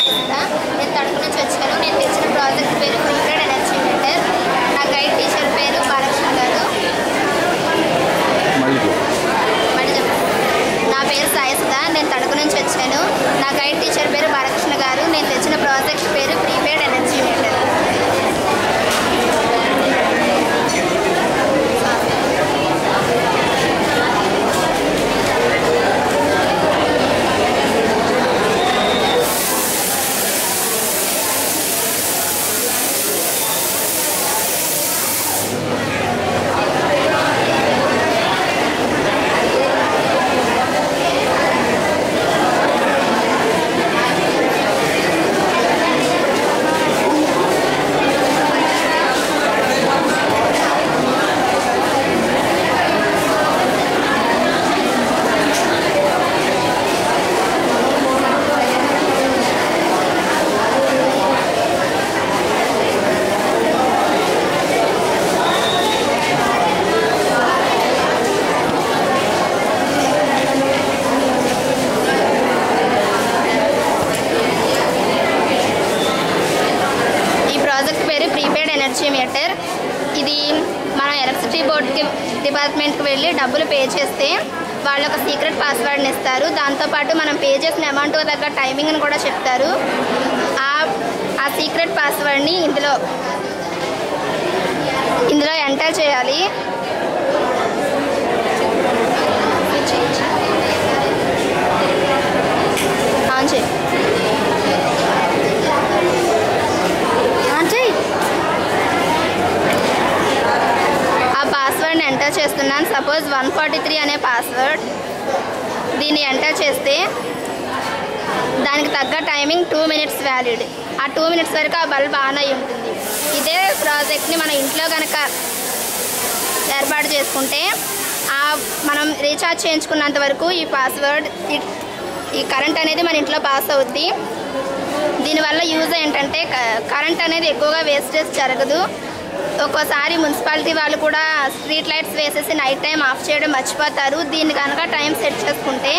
సాయిస్తా. నేను తణుకు నుంచి వచ్చాను. నేను తెచ్చిన ప్రాజెక్ట్ పేరు ప్రిపేర్డ్ ఎనర్జీ మీటర్. నా గైడ్ టీచర్ పేరు బాలకృష్ణ గారు. నా పేరు సాయిస్తా. నేను తణుకు నుంచి వచ్చాను. నా గైడ్ టీచర్ పేరు బాలకృష్ణ గారు. నేను తెచ్చిన ప్రాజెక్ట్ పేరు ప్రిపేర్డ్ ఎనర్జీ మీటర్. మీటర్. ఇది మనం ఎలక్ట్రిసిటీ బోర్డ్కి డిపార్ట్మెంట్కి వెళ్ళి డబ్బులు పే చేస్తే వాళ్ళు ఒక సీక్రెట్ పాస్వర్డ్ని ఇస్తారు. దాంతోపాటు మనం పే చేసిన అమౌంట్ తగ్గ టైమింగ్ని కూడా చెప్తారు. ఆ సీక్రెట్ పాస్వర్డ్ని ఇందులో ఎంటర్ చేయాలి. ఆన్ చేయి. ఎంటర్ చేస్తున్నాను. సపోజ్ 143 అనే పాస్వర్డ్. దీన్ని ఎంటర్ చేస్తే దానికి తగ్గ టైమింగ్ 2 minutes వ్యాలిడ్. ఆ 2 minutes వరకు ఆ బల్బ్ ఆన్ అయి ఉంటుంది. ఇదే ప్రాజెక్ట్ని మన ఇంట్లో కనుక ఏర్పాటు చేసుకుంటే మనం రీఛార్జ్ చేయించుకున్నంత వరకు ఈ పాస్వర్డ్ ఈ కరెంట్ అనేది మన ఇంట్లో పాస్ అవుద్ది. దీనివల్ల యూజ్ ఏంటంటే కరెంట్ అనేది ఎక్కువగా వేస్టేజ్ జరగదు. ఒక్కోసారి మున్సిపాలిటీ వాళ్ళు కూడా స్ట్రీట్ లైట్స్ వేసేసి నైట్ టైం ఆఫ్ చేయడం మర్చిపోతారు. దీన్ని కనుక టైం సెట్ చేసుకుంటే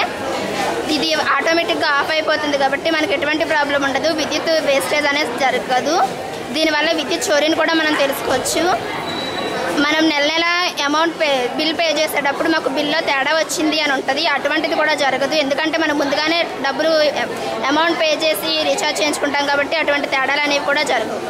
ఇది ఆటోమేటిక్గా ఆఫ్ అయిపోతుంది కాబట్టి మనకి ఎటువంటి ప్రాబ్లం ఉండదు. విద్యుత్ వేస్టేజ్ అనేది జరగదు. దీనివల్ల విద్యుత్ చోరీని కూడా మనం తెలుసుకోవచ్చు. మనం నెల నెల బిల్ పే చేసేటప్పుడు మాకు బిల్లో తేడా వచ్చింది అని ఉంటుంది. అటువంటిది కూడా జరగదు. ఎందుకంటే మనం ముందుగానే డబ్బులు అమౌంట్ పే చేసి రీఛార్జ్ చేయించుకుంటాం కాబట్టి అటువంటి తేడాలు అనేవి కూడా జరగవు.